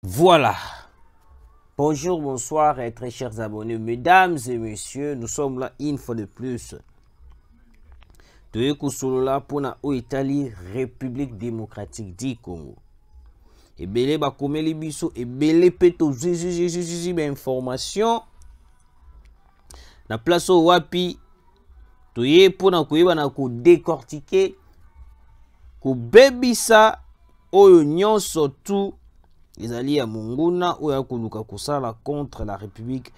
Voilà. Bonjour, bonsoir, et très chers abonnés, mesdames et messieurs, nous sommes là une fois de plus. Là pour la République démocratique du Congo. Et belé ba komeli biso et belé peto information na place au wapi toye pona koyeba na ko décortiquer ko bebisa oyo nyonso tout ezali ya munguna oyo akoluka kosala contre la République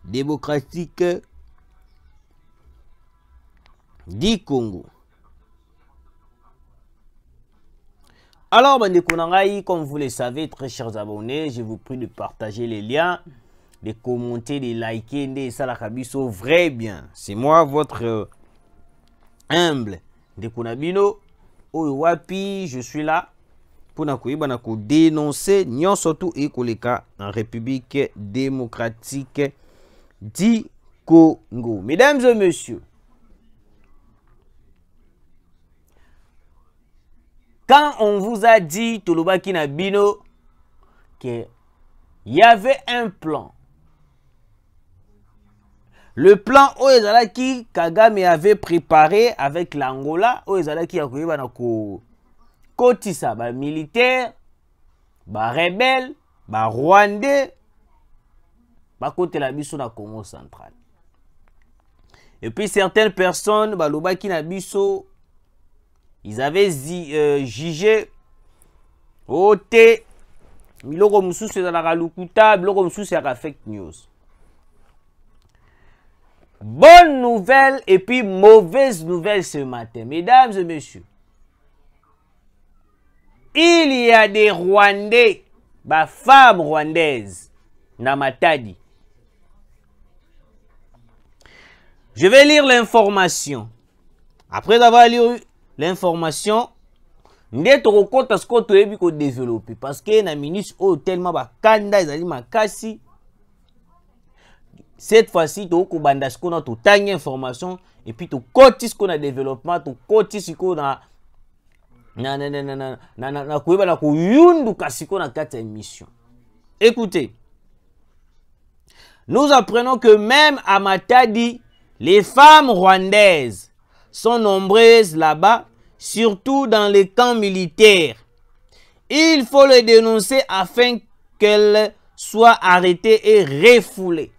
démocratique du Congo. Alors, comme vous le savez, très chers abonnés, je vous prie de partager les liens, de commenter, de liker, de salakabiso vrai bien. C'est moi, votre humble de Konabino, Wapi, je suis là pour dénoncer, non surtout et koleka en République démocratique du Congo. Mesdames et messieurs, quand on vous a dit, Tolobaki Nabino, qu'il y avait un plan, le plan Oezalaki Kagame avait préparé avec l'Angola, Oezalaki Yakoyebanako Kotisa, militaire, rebelle, rwandais, côté la biso na Congo central. Et puis certaines personnes, Lobaki Nabiso, ils avaient jugé Ote Miloko Moussou c'est dans la Lukuta, Miloko Moussou c'est la fake news. Bonne nouvelle et puis mauvaise nouvelle ce matin, mesdames et messieurs. Il y a des Rwandais, femmes rwandaises, na Matadi. Je vais lire l'information. Après avoir lu l'information, nde tokokota siko toyebi ko développer parce que na ministre o tellement bakanda ezali makasi. Cette fois-ci toko banda siko na totangi information et puis tokoti siko na développement, tokoti siko na koyeba na koyunduka siko na kati ya émission. Écoutez, nous apprenons que même à Matadi, les femmes rwandaises sont nombreuses là-bas, surtout dans les camps militaires. Il faut les dénoncer afin qu'elles soient arrêtées et refoulées.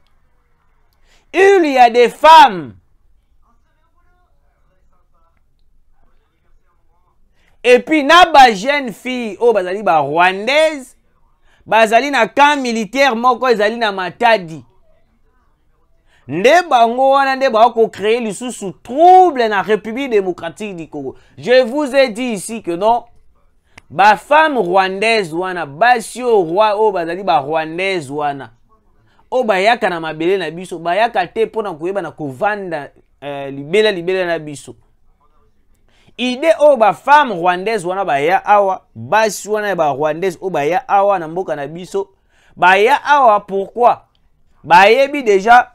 Il y a des femmes et puis na jeune fille bazali rwandaise bazali na camp militaire moko ezali na Matadi. Nde bango wana nde bako créer lisusu trouble na République démocratique du Congo. Je vous ai dit ici que non, femme rwandaise wana basio roi bazali rwandaise wana bayaka na mabele na biso bayaka te pona koyeba na kovanda libela na biso. Ide femme rwandaise wana baya awa basi wana rwandaise baya awa na mboka na biso baya awa. Pourquoi? Bayebi déjà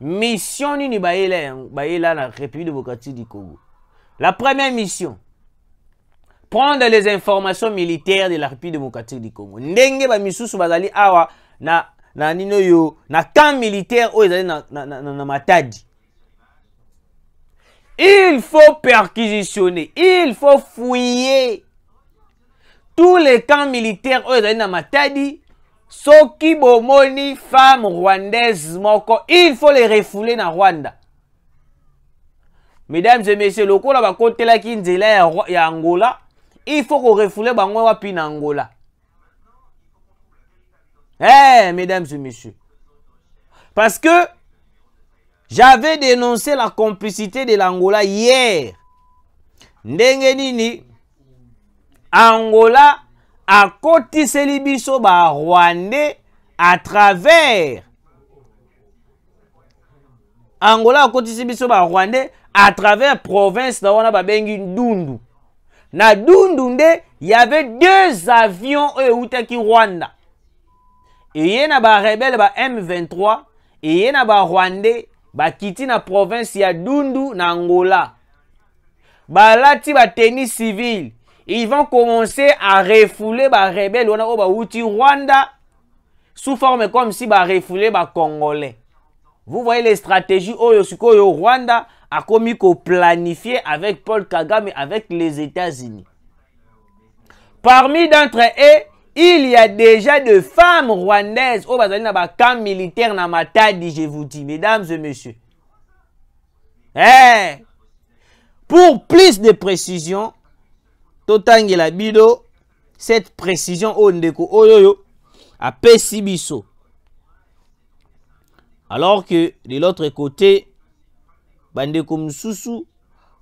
mission nini bayela na République démocratique du Congo. La première mission, prendre les informations militaires de la République démocratique du Congo. Ndenge misusu bazali awa na nino yo na camp militaire ezali na Matadi. Il faut perquisitionner, il faut fouiller tous les camps militaires ezali na Matadi. Soki bomoni femme rwandaise moko, il faut les refouler na Rwanda. Mesdames et messieurs, lokola bakotela ki nzela ya Angola, il faut qu'on refoule bango wapi na Angola. Mesdames et messieurs, parce que j'avais dénoncé la complicité de l'Angola hier. Ndenge nini Angola a kotiseli biso rwandais à travers Angola a kotiseli biso rwandais à travers province na wana babengi Ndundu. Na Ndundu nde il y avait 2 avions eutaki Rwanda. Et yena rebelle M23 et yena rwandais kiti na province ya Ndundu na Angola. Balati tenue civile. ils vont commencer à refouler les rebelles au Rwanda sous forme comme si ils refouler les Congolais. Vous voyez les stratégies au Rwanda a commis qu'on planifier avec Paul Kagame, avec les États-Unis. Parmi d'entre eux, il y a déjà des femmes rwandaises au camp militaire na Matadi, je vous dis, mesdames et messieurs. Pour plus de précision, Totangela Bido, cette précision au ndeko oyoyo a Pesibiso. Alors que de l'autre côté, Bandeko Msusu,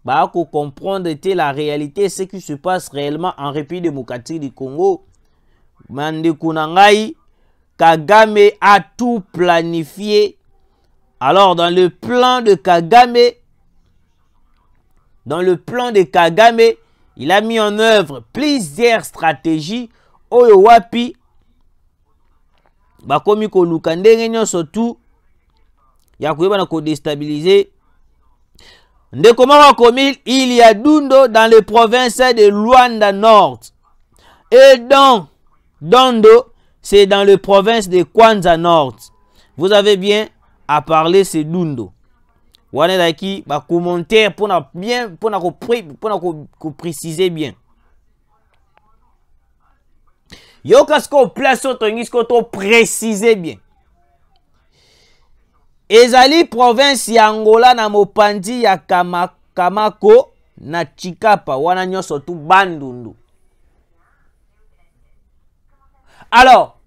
bah, comprendre la réalité, ce qui se passe réellement en République démocratique du Congo. Bandeko Nangai, Kagame a tout planifié. Alors, dans le plan de Kagame, il a mis en œuvre plusieurs stratégies. Oyo wapi, bakomi ko lukandenge nyo surtout, ya koyeba na ko déstabiliser. Il y a Dundo dans les provinces de Luanda Nord. Et dans Dondo, c'est dans les provinces de Kwanza Nord. Vous avez bien à parler, c'est Dundo. Vous avez qui bah commentaire pour bien pour préciser bien. Yo kasko place auto préciser bien. Ezali province ya Angola na mopandi ya Kamako na Chikapa wana nyoso tu Bandundu. Alors,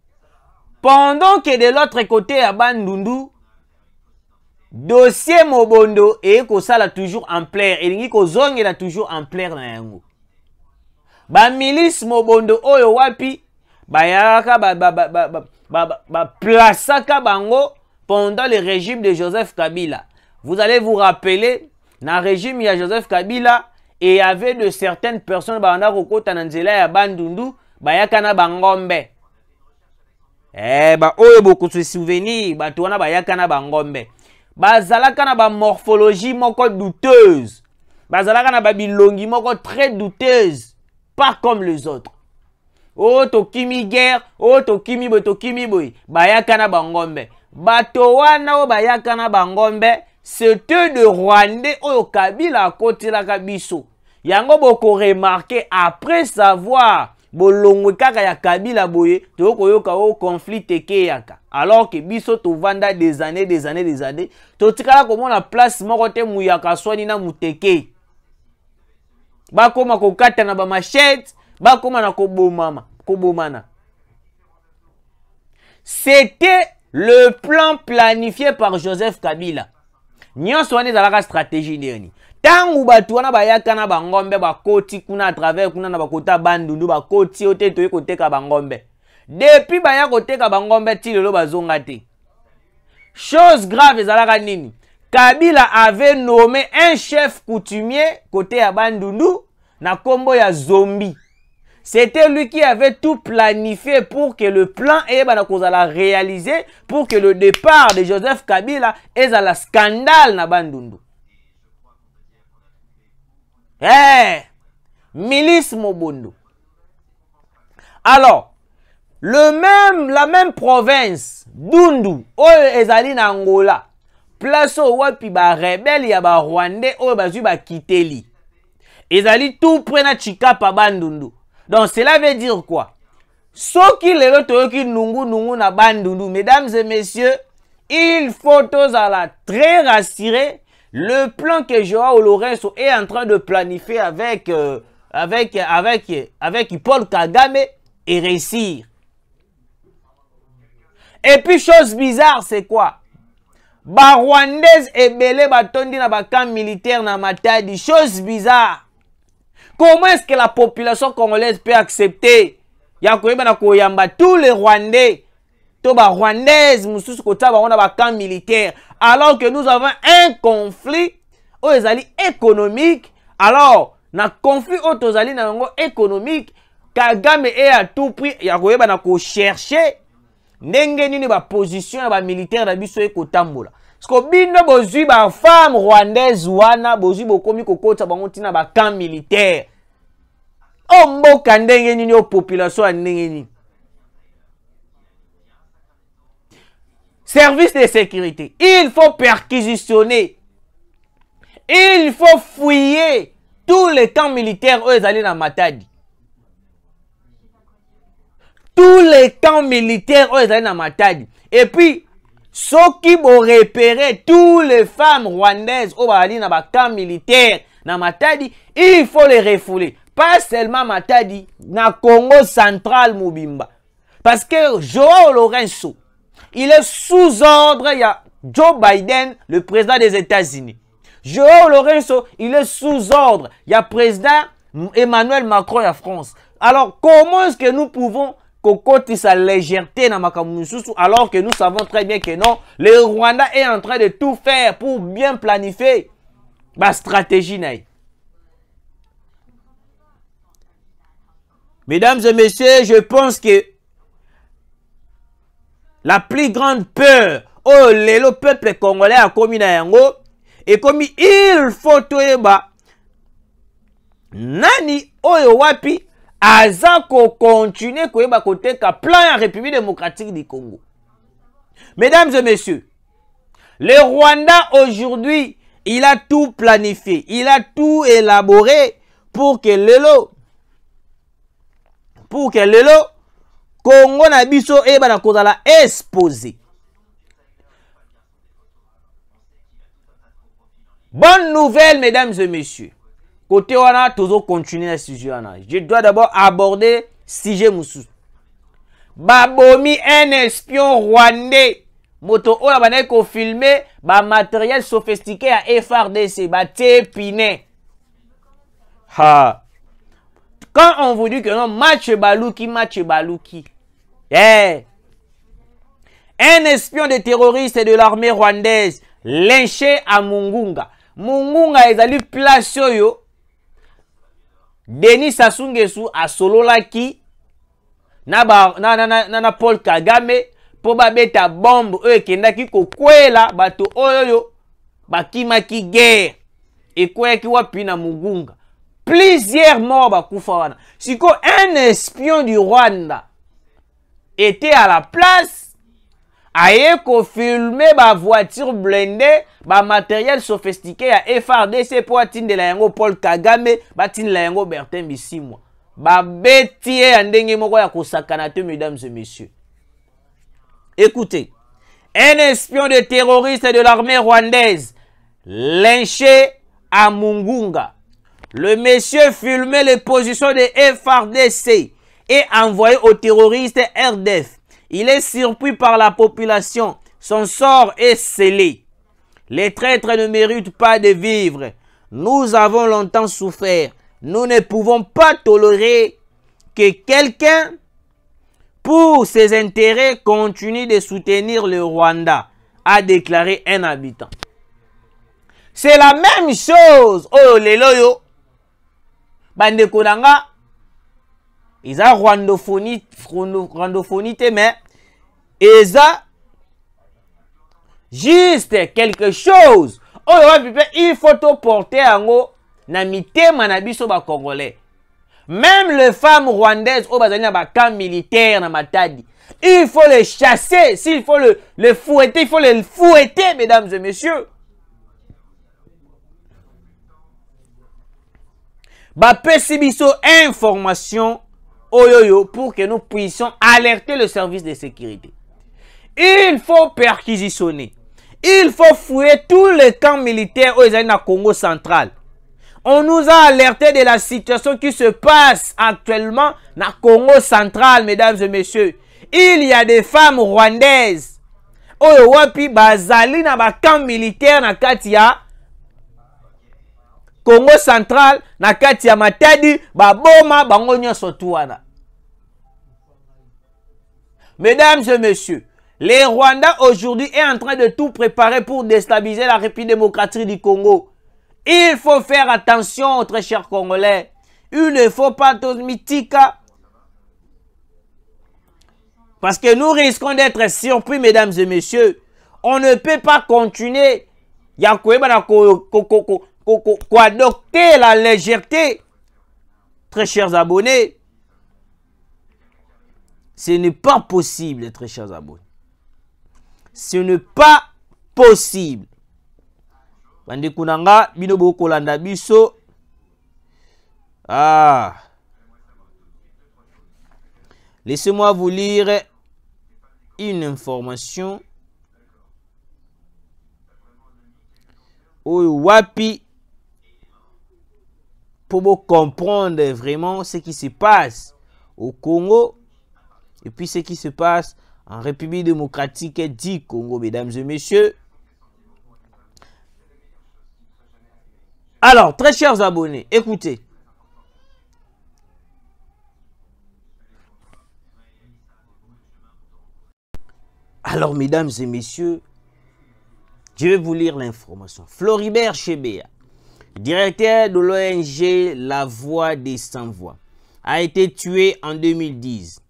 pendant que de l'autre côté à Bandundu, dossier Mobondo et ko sala toujours en plaire, elingi ko zongela toujours en plaire na yango. Ba milice Mobondo oyo wapi bayaka plasaka bango pendant le régime de Joseph Kabila. Vous allez vous rappeler, dans le régime de Joseph Kabila, et il y avait de certaines personnes qui ont Bandundu, bayakana bangombe. Beaucoup de souvenirs, bayakana bangombe. Bazalaka na ba morphologie moko douteuse. Bazalaka na ba bilongi moko très douteuse, pas comme les autres. Oh tokimi guerre, oh tokimi boy, bayakana bangombe. Bato wana o bayakana bangombe, c'était de Rwandais oyo Kabila côté la kabiso. Yango boko remarqué après savoir bolongwe kaka ya Kabila boye, toko yoka o conflit teke yaka. Alors que biso to vanda des années, to tikala komona place moko te muyaka swani na muteke. Bakoma kokata na ba machette, bakoma na kobomana. C'était le plan planifié par Joseph Kabila. Nyonso wana ezalaka stratégie ndeni. Tangu batu wana bayaka na bangombe bakoti kuna à travers kuna na bakota Bandundu bakoti ote toye koteka bangombe. Depuis baya koteka bangombe ti lelo bazonga te. Chose grave ezalaka nini? Kabila avait nommé un chef coutumier côté à Bandundu na kombo ya Zombie. C'était lui qui avait tout planifié pour que le plan la réaliser, pour que le départ de Joseph Kabila ait la scandale na Bandundu. Milice Mobondo. Alors, la même province, Dundu, oyo ezali na Angola, place au wapi ba rebelle ya ba Rwandais oyo bazui ba kiteli. Ezali tout près na Chikapa Bandundu. Donc cela veut dire quoi? Ce qui les autres nungu na Bandundu, mesdames et messieurs, il faut très rassurer. Le plan que Joao Lourenço est en train de planifier avec Paul Kagame et réussir. Et puis chose bizarre, c'est quoi? Ba Rwandaise et belé batondi na ba camp militaire na Matadi. Chose bizarre. Comment est-ce que la population congolaise peut accepter tous les Rwandais, tous les Rwandaises, camp militaire, alors que nous avons un conflit économique. Alors, dans le conflit économique, Kagame est à tout prix, il y a chercher une position militaire dans le parce que bino bozui ba femme rwandaise wana bozui bokomi kokota bango tina ba camp militaire. o mboka ndenge nini, o population ndenge nini. Service de sécurité, il faut perquisitionner, il faut fouiller tous les camps militaires où ils allaient dans Matadi. Tous les camps militaires où ils allaient dans Matadi. Et puis, ceux qui vont repérer toutes les femmes rwandaises où ils allaient dans les camps militaires dans Matadi, il faut les refouler. Pas seulement Matadi, dans Congo central Mobimba. Parce que Joao Lorenzo, il est sous ordre, il y a Joe Biden, le président des États-Unis. Joao Lorenzo, il est sous ordre, il y a président Emmanuel Macron en France. Alors, comment est-ce que nous pouvons cocoter sa légèreté dans Makamususu alors que nous savons très bien que non, le Rwanda est en train de tout faire pour bien planifier ma stratégie. Mesdames et messieurs, je pense que la plus grande peur, oh, le peuple congolais a commis na yango, et comme il faut toyeba, nani oyo wapi, azako continuer koyeba kote ka plan ya République démocratique du Congo. Mesdames et messieurs, le Rwanda aujourd'hui, il a tout planifié, il a tout élaboré pour que lelo, Congo na biso eba na kozala exposé. Bonne nouvelle, mesdames et messieurs. Côté wana, toujours continuer à sujet wana. Je dois d'abord aborder sujet musu. Babomi un espion rwandais. Moto oya banaye ko filmer ba matériel sophistiqué à FRDC, ba tépine. Ha. Quand on vous dit que non, match balouki. Eh. Un espion de terroriste de l'armée rwandaise lynché à Mungunga. Mungunga ezali place yo. Denis Sassou Nguesso a sololaki na Paul Kagame po ba beta bombe oyo ekendaki kokwela bato oyo bakimaki guerre ekweki wapi na Mungunga. Plusieurs morts bakufa wana. Siko un espion du Rwanda était à la place, aye ko filmer ba voiture blindée, ba matériel sophistiqué à FRDC pour atteindre la yango Paul Kagame, batine la yango Bertin Bisimwa. Ba betie andenge moko ya kosakana te, mesdames et messieurs. Écoutez, un espion de terroriste de l'armée rwandaise lynché à Mungunga. Le monsieur filmait les positions de FRDC et envoyé aux terroristes RDF. Il est surpris par la population. Son sort est scellé. Les traîtres ne méritent pas de vivre. Nous avons longtemps souffert. Nous ne pouvons pas tolérer que quelqu'un, pour ses intérêts, continue de soutenir le Rwanda, a déclaré un habitant. C'est la même chose. Oh, les loyaux. Bande Kodanga, ils ont rwandophonie mais ils ont juste quelque chose. Oh, il faut te porter en haut, na mitema na biso ba Congolais. Même les femmes rwandaises au bazali na ba camp militaire na Matadi, il faut les chasser, s'il faut le fouetter, il faut les fouetter, mesdames et messieurs. Bapesi biso information oyoyo pour que nous puissions alerter le service de sécurité. Il faut perquisitionner. Il faut fouiller tous les camps militaires au Congo central. On nous a alerté de la situation qui se passe actuellement dans Congo central, mesdames et messieurs. Il y a des femmes rwandaises. Oyo wapi bazali na ba camp militaire na katia Congo central, na kati ya Matadi, baboma, bango nyonso tu wana. Mesdames et messieurs, le Rwanda aujourd'hui est en train de tout préparer pour déstabiliser la République démocratique du Congo. Il faut faire attention, très chers Congolais. Il ne faut pas tout mythique. Parce que nous risquons d'être surpris, mesdames et messieurs. On ne peut pas continuer. Adopter la légèreté très chers abonnés, ce n'est pas possible, très chers abonnés. Ce n'est pas possible. Bandekunanga, binobo kolanda biso. Ah. Laissez-moi vous lire une information. Wapi. Pour comprendre vraiment ce qui se passe au Congo. Et puis ce qui se passe en République démocratique du Congo, mesdames et messieurs. Alors, très chers abonnés, écoutez. Alors, mesdames et messieurs, je vais vous lire l'information. Floribert Chebeya, directeur de l'ONG La Voix des Sans-Voix, a été tué en 2010.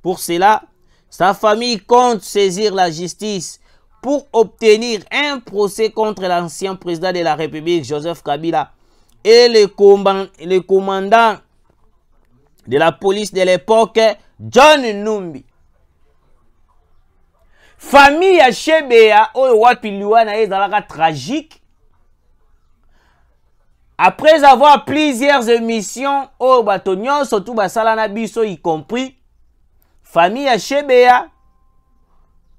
Pour cela, sa famille compte saisir la justice pour obtenir un procès contre l'ancien président de la République, Joseph Kabila, et le commandant de la police de l'époque, John Numbi. Famille ya Chebeya, oyo wapi liwana ezalaka tragique. Après avoir plusieurs émissions, oyo bato nyonso tout basala na biso y compris, famille ya Chebeya,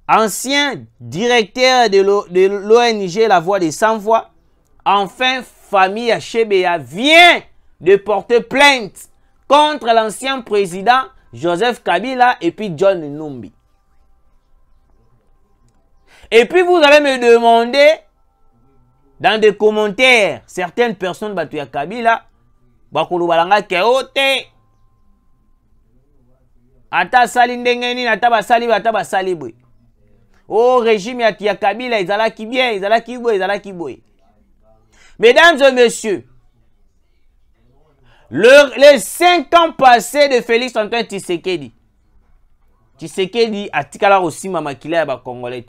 ancien directeur de l'ONG La Voix des Sans-Voix, enfin famille ya Chebeya vient de porter plainte contre l'ancien président Joseph Kabila et puis John Numbi. Et puis vous allez me demander, dans des commentaires, certaines personnes battuya Kabila, bakulu balanga keote, ata sali ndengeni, ata basali bwe. Oh, régime ya Kabila, ezalaki bien, ezalaki bwe. Mesdames et messieurs, les 5 ans passés de Félix Antoine Tshisekedi atikala osima makila ya ba Congolais.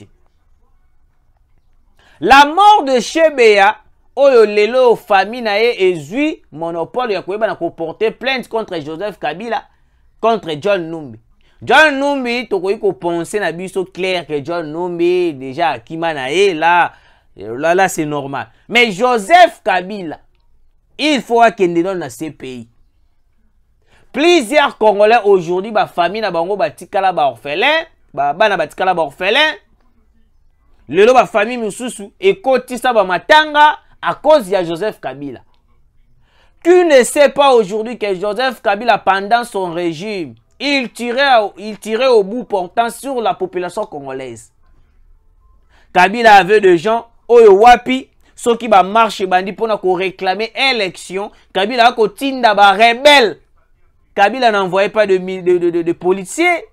La mort de Chebeya, oyo lelo famille na ye ezui monopole ya koyeba na ko porter plainte contre Joseph Kabila, contre John Numbi. John Numbi, tokoyi ko penser na biso clair que John Numbi déjà akima na ye là c'est normal. Mais Joseph Kabila, il faut akende dans ce pays. Plusieurs Congolais aujourd'hui ba famille na bango batikala ba orphelin, bana batikala ba orphelin. Lelo ba famille mususu ekotisa ba matanga à cause de Joseph Kabila. Tu ne sais pas aujourd'hui que Joseph Kabila, pendant son régime, il tirait au bout portant sur la population congolaise. Kabila avait des gens, oyo wapi, ceux qui ba marche bandi pour réclamer élection. Kabila a kotinda ba rebelle. Kabila n'envoyait pas de policiers.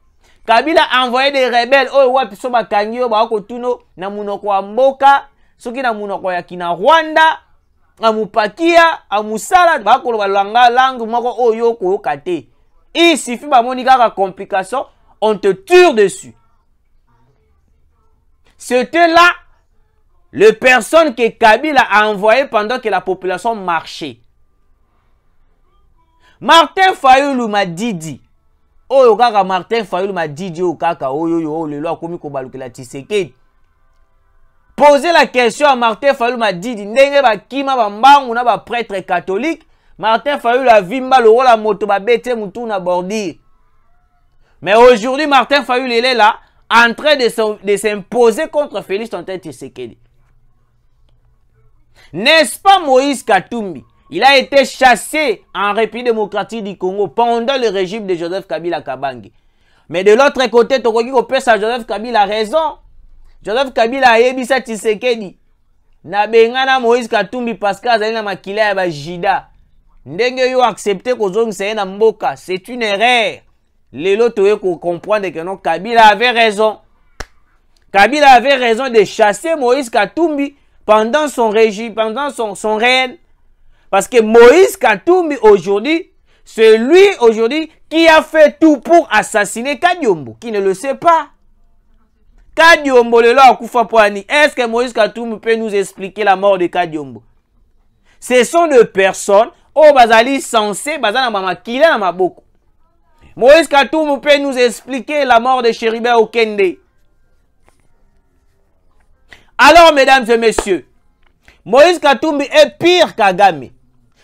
Kabila a envoyé des rebelles. Oh, wapi so bakangio ba kotuno na munoko wa mboka, soki na munoko ya kina Rwanda, amupakia, amusala ba ko langa langue moko oyo ko kate. Il suffit ba monika ka complication, on te tire dessus. C'était là les personnes que Kabila a envoyées pendant que la population marchait. Martin Fayulu m'a dit. Oyo kaka Martin Fayulu m'a dit o kaka oyo lelo akomi ko balukela Tshisekedi. Poser la question à Martin Fayulu m'a dit ndenge ba kima ba mbangu na ba prêtre catholique. Martin Fayulu a vimba le rôle à moto ba bete mutu na bordir. Mais aujourd'hui Martin Fayulu il est là en train de s'imposer contre Félix Antoine Tshisekedi. N'est-ce pas Moïse Katumbi? Il a été chassé en République démocratique du Congo pendant le régime de Joseph Kabila Kabange. Mais de l'autre côté, Tokoki Kopesa Joseph Kabila a raison. Joseph Kabila a yebisa Tshisekedi. Na bengana Moïse Katumbi parce que azali na makila ya ba jida. Ndenge yo accepter kozongisa na mboka, c'est une erreur. Lelo toye ko comprendre que non, Kabila avait raison. Kabila avait raison de chasser Moïse Katumbi pendant son régime, pendant son règne. Parce que Moïse Katumbi aujourd'hui, c'est lui aujourd'hui qui a fait tout pour assassiner Kadiombo, qui ne le sait pas. Kadiombo le là akufa poani. Est-ce que Moïse Katumbi peut nous expliquer la mort de Kadiombo? Ce sont des personnes Oh, bazali censé, bazana mama kile na maboko. Moïse Katumbi peut nous expliquer la mort de Chéribert Okende. Alors, mesdames et messieurs, Moïse Katumbi est pire qu'Agame.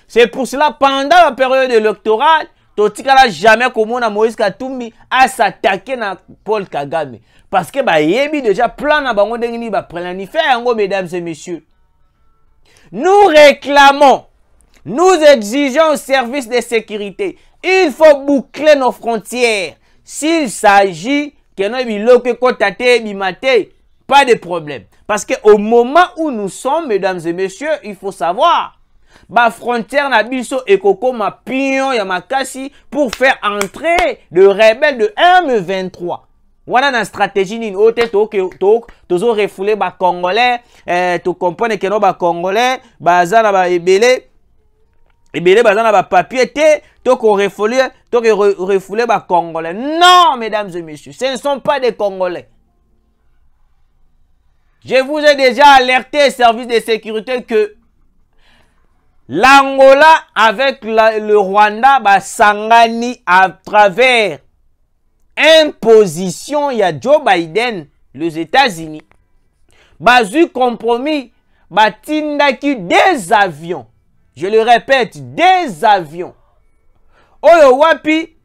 C'est pour cela, pendant la période électorale, Totikala jamais comment Moïse Katumbi a s'attaqué à Paul Kagame. Parce que bah yebi déjà plan na bango dengini ba planifier yango, mesdames et messieurs. Nous réclamons, nous exigeons au service de sécurité. Il faut boucler nos frontières. S'il s'agit que nous biloke kotate bimate, pas de problème. Parce que au moment où nous sommes, mesdames et messieurs, il faut savoir, ba frontière na biso ekoko ma pion ya makasi pour faire entrer le rebelle de M23. Wana na stratégie nini ote tozo refouler ba congolais, to comprendre que no ba congolais baza na ba ebele baza na ba papier te to ko refouler ba congolais. Non, mesdames et messieurs, ce ne sont pas des congolais. Je vous ai déjà alerté, service de sécurité, que l'Angola avec le Rwanda, bah, sangani à travers imposition, il y a Joe Biden, les États-Unis. Bah, eu compromis, bah, tindaki des avions. Je le répète, des avions. Oyo wapi,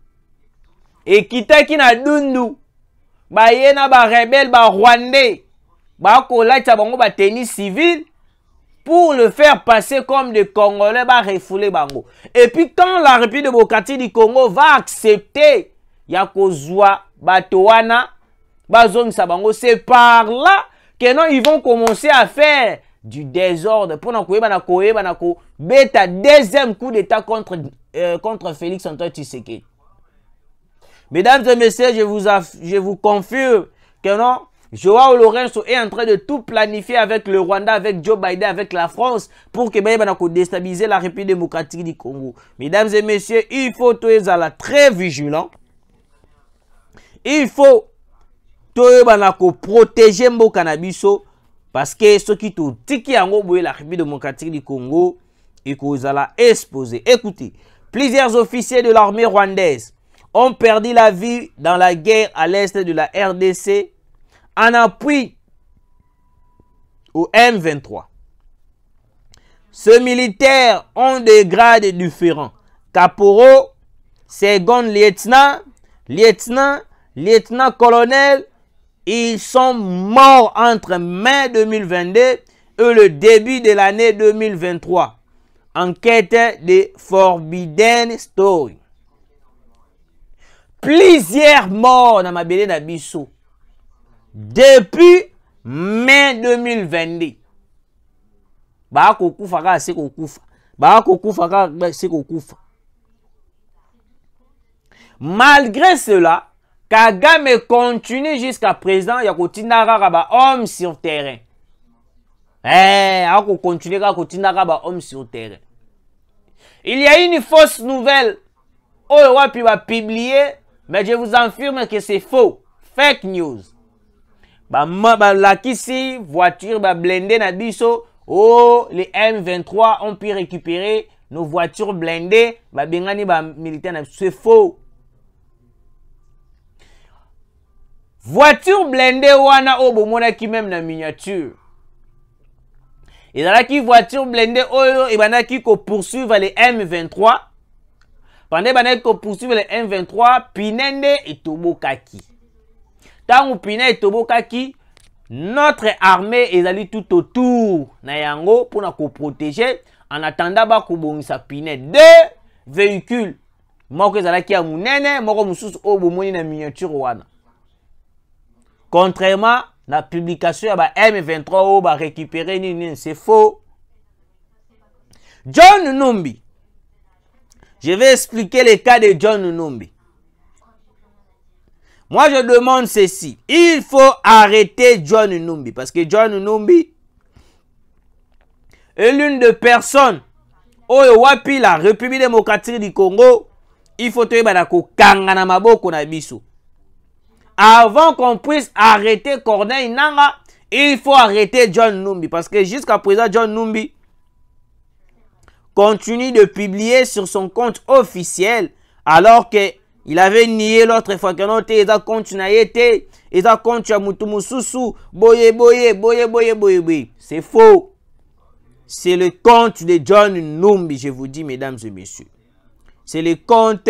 et kitaki na dundu, bah, yena ba rebelle, bah, Rwandais. Bah, bango ba tennis civil pour le faire passer comme des Congolais, bah, refouler bango. Et puis quand la République démocratique du Congo va accepter yakozwa batoana, bah, zone sabango, c'est par là que non, ils vont commencer à faire du désordre pour nous beta deuxième coup d'état contre Félix Antoine Tshisekedi. Mesdames et messieurs, je vous confirme que non, Joao Lourenço est en train de tout planifier avec le Rwanda, avec Joe Biden, avec la France, pour que déstabiliser la République démocratique du Congo. Mesdames et messieurs, il faut être très vigilant. Il faut protéger mon cannabis parce que ceux qui ont tiki la République démocratique du Congo et qu'ils allaient exposer. Écoutez, plusieurs officiers de l'armée rwandaise ont perdu la vie dans la guerre à l'est de la RDC en appui au M23. Ces militaires ont des grades différents. Caporaux, second lieutenant, lieutenant-colonel. Ils sont morts entre mai 2022 et le début de l'année 2023. Enquête de Forbidden Story. Plusieurs morts dans ma belle Nabiso. Depuis mai 2022. Malgré cela, Kagame continue jusqu'à présent. Il y a homme sur terrain. Homme sur terrain. Il y a une fausse nouvelle. Oh, wapi va publier, mais je vous affirme que c'est faux. Fake news. La kisi voiture blindée na biso. Oh, les M23 ont pu récupérer nos voitures blindées. Bengani militaire, c'est faux. Voiture blindée wana o bomona ki même na miniature. Et dans la qui voiture blindée oyo et bana qui ko poursuivre les M23. Pendant bana ko poursuivre les M23, pinende et tobokaki. Tant pina et tobokaki, notre armée est allée tout autour na yango pour na ko protéger en attendant ba ko bongisa pinende deux véhicules. Moko ezalaki ya munene, moko mususu o bomoni na miniature wana. Contrairement à la publication de M23 va récupérer, c'est faux. John Numbi. Je vais expliquer le cas de John Numbi. Moi, je demande ceci. Il faut arrêter John Numbi. Parce que John Numbi est l'une des personnes oyo wapi la République démocratique du Congo. Il faut te badako kangana maboko na biso. Avant qu'on puisse arrêter Corneille Nanga, il faut arrêter John Numbi. Parce que jusqu'à présent, John Numbi continue de publier sur son compte officiel alors que il avait nié l'autre fois que non, il a compte na yete, il a compte ya mutu mususu, boye. C'est faux. C'est le compte de John Numbi, je vous dis, mesdames et messieurs. C'est le compte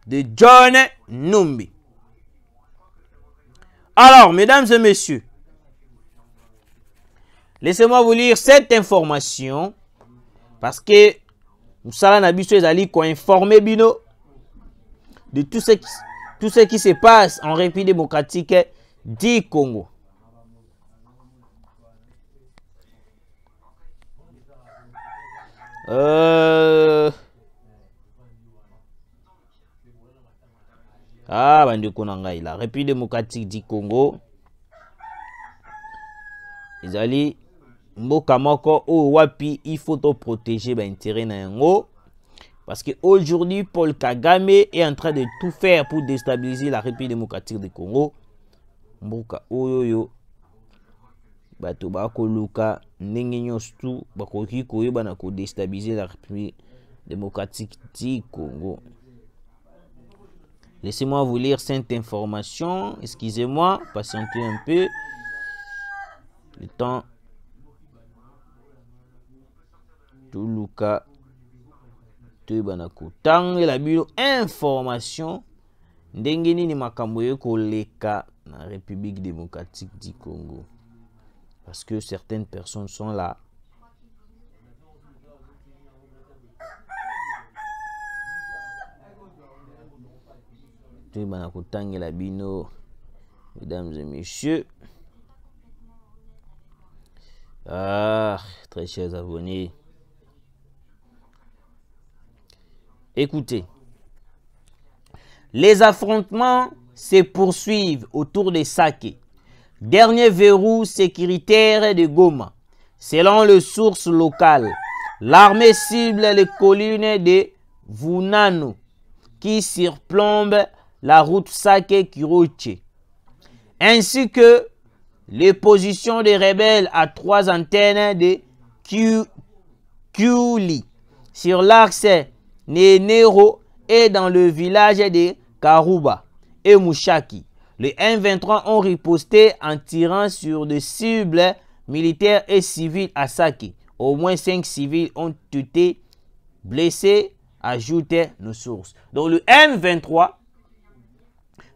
de John Numbi. Alors, mesdames et messieurs, laissez-moi vous lire cette information parce que nous savons qu'on informer Bino de tout ce qui se passe en République démocratique du Congo. La République démocratique du Congo. Ils allaient mboka moko o wapi, il faut protéger l'intérêt na yango. Parce qu'aujourd'hui, Paul Kagame est en train de tout faire pour déstabiliser la République démocratique du Congo. Mboka oyoyo bato bakoluka ndenge nyonso bakoki koyeba na ko déstabiliser la République démocratique du Congo. Laissez-moi vous lire cette information. Excusez-moi, patientez un peu. Le temps. Tuluka. Tang la bio information. Ndenge nini makambo yo koleka na République démocratique du Congo. Parce que certaines personnes sont là. La bino, mesdames et messieurs. Ah, très chers abonnés. Écoutez, les affrontements se poursuivent autour de Sake, dernier verrou sécuritaire de Goma. Selon les sources locales, l'armée cible les collines de Vunano qui surplombent la route Sake-Kiroche, ainsi que les positions des rebelles à 3 antennes de Kiuli sur l'axe Nenero et dans le village de Karuba et Mouchaki. Les M23 ont riposté en tirant sur des cibles militaires et civiles à Sake. Au moins 5 civils ont été blessés, ajoutaient nos sources. Donc le M23,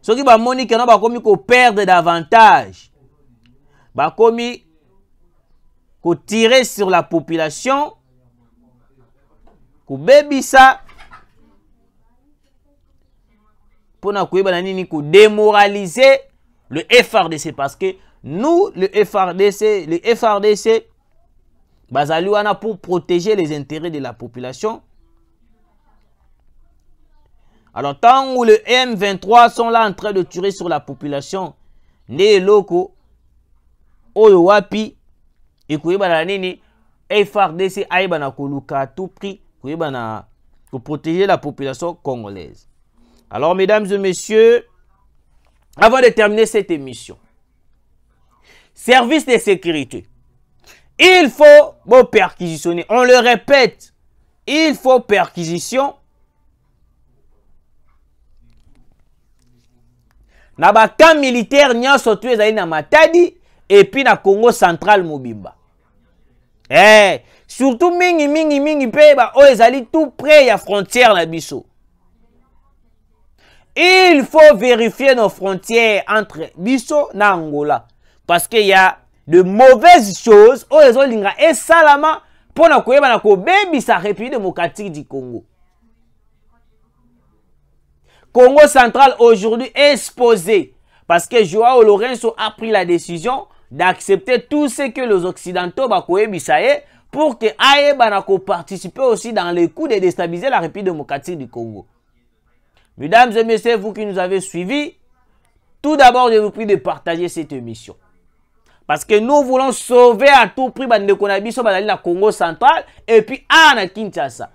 ceux qui ont dit qu'ils ont perdre davantage, ils ont tiré sur la population, ils ont démoraliser le FRDC. Parce que nous, le FRDC, pour protéger les intérêts de la population. Alors, tant où le M23 sont là en train de tirer sur la population, les locaux, Oyowapi, et Kouibananini, FRDC aïbana koluka à tout prix, pour protéger la population congolaise. Alors, mesdames et messieurs, avant de terminer cette émission, service de sécurité, il faut perquisitionner. On le répète, il faut perquisition. Na ba camp militaire nyonso tu ezali na Matadi et puis na Congo central Mobimba. Surtout mingi pe ba o ezali tout près ya frontière na biso. Il faut vérifier nos frontières entre biso na Angola parce qu'il y a de mauvaises choses o ezolinga et salama pour na koyeba na ko bebisa République démocratique du Congo. Congo central aujourd'hui est exposé parce que Joao Lourenço a pris la décision d'accepter tout ce que les Occidentaux pour que Aye participer aussi dans les coups de déstabiliser la République démocratique du Congo. Mesdames et messieurs, vous qui nous avez suivis, tout d'abord je vous prie de partager cette émission. Parce que nous voulons sauver à tout prix le Congo central et puis à Kinshasa.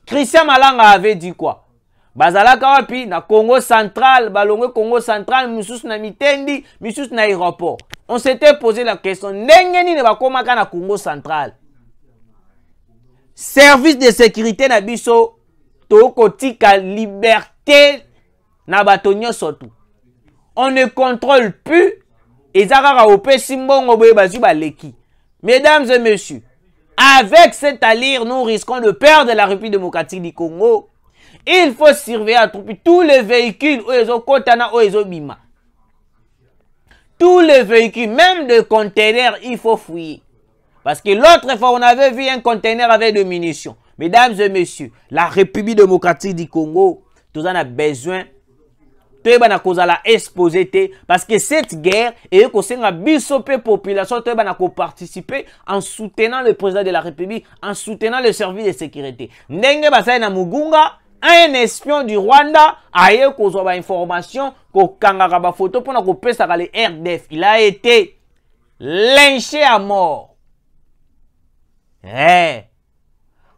Christian Malanga avait dit quoi? Bazalaka wapi na Congo central, balongwe Congo central, musus na Mitendi, musus na aéroport. On s'était posé la question, ndenge ni ne bakomaka na Congo central. service de sécurité na biso tokotika liberté na bato nyonso tu. On ne contrôle plus ezakaka opesi mbongo boye bazwi baleki. Mesdames et messieurs, avec cette allure, nous risquons de perdre la République démocratique du Congo. Il faut surveiller à tous les véhicules bima. Tous les véhicules, même de containers, il faut fouiller. Parce que l'autre fois, on avait vu un container avec des munitions. Mesdames et messieurs, la République démocratique du Congo, tout en a besoin. Parce que cette guerre est que population participer en soutenant le président de la République, en soutenant le service de sécurité. Ndenge basai na Mugunga, un espion du Rwanda a eu information ko kangaka ba photo pour ko pesa le RDF. Il a été lynché à mort.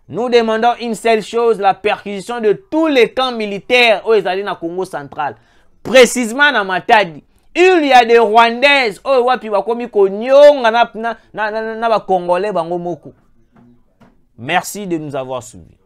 Nous demandons une seule chose, la perquisition de tous les camps militaires au Congo central. Précisément dans Matadi, il y a des Rwandaises oh wapi bakomi konyonga na ba Congolais bango moko. Merci de nous avoir suivis.